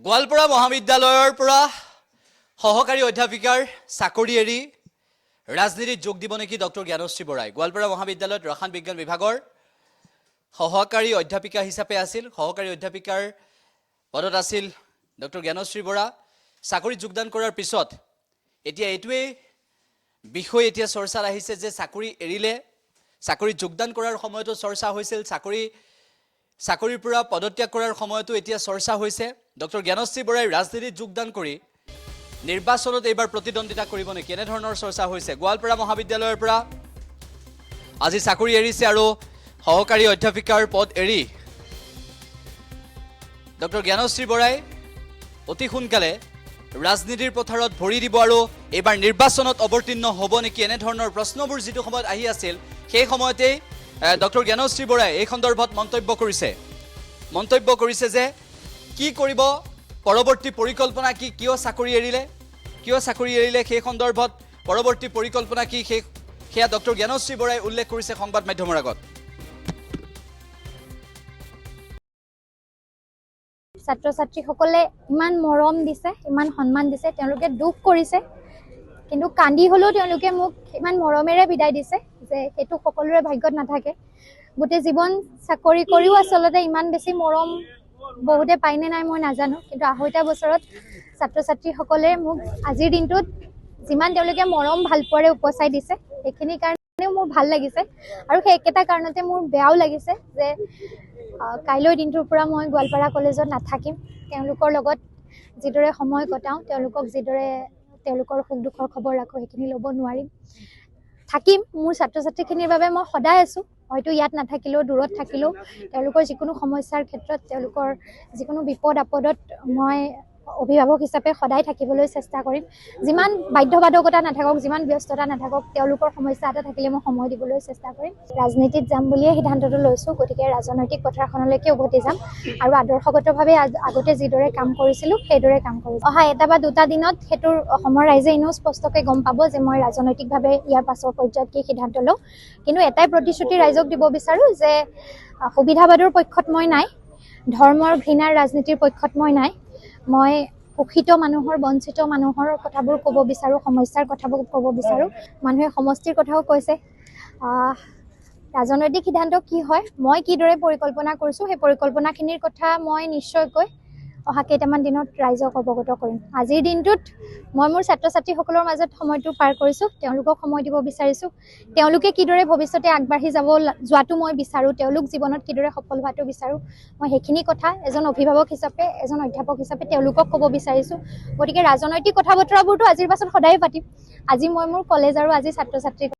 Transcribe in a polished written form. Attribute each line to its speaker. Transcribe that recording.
Speaker 1: গোৱালপাৰা মহাবিদ্যালয়ৰ পৰা সহকাৰী অধ্যাপিকাৰ চাকৰি এৰি ৰাজনীতিত যোগ দিব নেকি ডক্টৰ জ্ঞানশ্ৰী বৰাই। গোৱালপাৰা মহাবিদ্যালয়ত ৰসায়ন বিজ্ঞান বিভাগৰ সহকাৰী অধ্যাপিকা হিচাপে আছিল। সহকাৰী অধ্যাপিকাৰ পদত আছিল ডক্টৰ জ্ঞানশ্ৰী বৰা। চাকৰিত যোগদান কৰাৰ পিছত এতিয়া এইটোৱে বিষয় এতিয়া চৰ্চাত আহিছে যে চাকৰি এৰিলে, চাকৰিত যোগদান কৰাৰ সময়তো চৰ্চা হৈছিল, চাকৰিৰ পৰা পদত্যাগ কৰাৰ সময়তো এতিয়া চৰ্চা হৈছে। ডক্টৰ জ্ঞানশ্ৰী বৰাই ৰাজনীতিত যোগদান কৰি নিৰ্বাচনত এইবাৰ প্ৰতিদ্বন্দ্বিতা কৰিব নেকি, এনেধৰণৰ চৰ্চা হৈছে। গোৱালপাৰা মহাবিদ্যালয়ৰ পৰা আজি চাকৰি এৰিছে আৰু সহকাৰী অধ্যাপিকাৰ পদ এৰি ডক্টৰ জ্ঞানশ্ৰী বৰাই অতি সোনকালে ৰাজনীতিৰ পথাৰত ভৰি দিব আৰু এইবাৰ নিৰ্বাচনত অৱতীৰ্ণ হ'ব নেকি, এনেধৰণৰ প্ৰশ্নবোৰ যিটো সময়ত আহি আছিল সেই সময়তেই ডক্টৰ জ্ঞানশ্ৰী বৰাই এই সন্দৰ্ভত মন্তব্য কৰিছে যে কি কৰিব, পৰৱৰ্তী পৰিকল্পনা কি, কিয় চাকৰি এৰিলে সেই সন্দৰ্ভত পৰৱৰ্তী পৰিকল্পনা কি সেয়া ডক্টৰ জ্ঞানশ্ৰী বৰাই উল্লেখ কৰিছে সংবাদ মাধ্যমৰ আগত।
Speaker 2: ছাত্ৰ ছাত্ৰীসকলে ইমান মৰম দিছে, ইমান সন্মান দিছে, তেওঁলোকে দুখ কৰিছে, কিন্তু কান্দি হ'লেও তেওঁলোকে মোক ইমান মৰমেৰে বিদায় দিছে যে সেইটো সকলোৰে ভাগ্যত নাথাকে। গোটেই জীৱন চাকৰি কৰিও আচলতে ইমান বেছি মৰম বহুতে পায়নে নাই মই নাজানো, কিন্তু ২৫টা বছৰত ছাত্ৰ ছাত্ৰীসকলে মোক আজিৰ দিনটোত যিমান তেওঁলোকে মৰম ভাল পোৱাৰে উপচাই দিছে সেইখিনিৰ কাৰণেও মোৰ ভাল লাগিছে। আৰু সেই একেটা কাৰণতে মোৰ বেয়াও লাগিছে যে কাইলৈ দিনটোৰ পৰা মই গোৱালপাৰা কলেজত নাথাকিম। তেওঁলোকৰ লগত যিদৰে সময় কটাওঁ, তেওঁলোকক যিদৰে তেওঁলোকৰ সুখ দুখৰ খবৰ ৰাখোঁ সেইখিনি ল'ব নোৱাৰিম। থাকিম, মোৰ ছাত্ৰ ছাত্ৰীখিনিৰ বাবে মই সদায় আছোঁ, হয়তো ইয়াত নাথাকিলেও দূৰত থাকিলেও তেওঁলোকৰ যিকোনো সমস্যাৰ ক্ষেত্ৰত, তেওঁলোকৰ যিকোনো বিপদ আপদত মই অভিভাৱক হিচাপে সদায় থাকিবলৈ চেষ্টা কৰিম। যিমান বাধ্যবাধকতা নাথাকক, যিমান ব্যস্ততা নাথাকক, তেওঁলোকৰ সমস্যা এটা থাকিলে মই সময় দিবলৈ চেষ্টা কৰিম। ৰাজনীতিত যাম বুলিয়ে সিদ্ধান্তটো লৈছোঁ, গতিকে ৰাজনৈতিক পথাৰখনলৈকে উভতি যাম আৰু আদৰ্শগতভাৱে আগতে যিদৰে কাম কৰিছিলোঁ সেইদৰে কাম কৰিম। অহা ১ বা ২টা দিনত সেইটো অসমৰ ৰাইজে এনেও স্পষ্টকৈ গম পাব যে মই ৰাজনৈতিকভাৱে ইয়াৰ পাছৰ পৰ্যায়ত কি সিদ্ধান্ত লওঁ। কিন্তু এটাই প্ৰতিশ্ৰুতি ৰাইজক দিব বিচাৰোঁ যে সুবিধাবাদৰ পক্ষত মই নাই, ধৰ্মৰ ঘৃণাৰ ৰাজনীতিৰ পক্ষত মই নাই। মই শোষিত মানুহৰ, বঞ্চিত মানুহৰ কথাবোৰ ক'ব বিচাৰোঁ, সমস্যাৰ কথাবোৰ ক'ব বিচাৰোঁ। মানুহে সমষ্টিৰ কথাও কৈছে। ৰাজনৈতিক সিদ্ধান্ত কি হয়, মই কিদৰে পৰিকল্পনা কৰিছোঁ সেই পৰিকল্পনাখিনিৰ কথা মই নিশ্চয়কৈ অহা কেইটামান দিনত ৰাইজক অৱগত কৰিম। আজিৰ দিনটোত মই মোৰ ছাত্ৰ ছাত্ৰীসকলৰ মাজত সময়টো পাৰ কৰিছোঁ, তেওঁলোকক সময় দিব বিচাৰিছোঁ। তেওঁলোকে কিদৰে ভৱিষ্যতে আগবাঢ়ি যোৱাটো মই বিচাৰোঁ, তেওঁলোক জীৱনত কিদৰে সফল হোৱাটো বিচাৰোঁ, মই সেইখিনি কথা এজন অভিভাৱক হিচাপে, এজন অধ্যাপক হিচাপে তেওঁলোকক ক'ব বিচাৰিছোঁ। গতিকে ৰাজনৈতিক কথা বতৰাবোৰতো আজিৰ পাছত সদায়ে পাতিম। আজি মই মোৰ কলেজ আৰু আজি ছাত্ৰ ছাত্ৰীক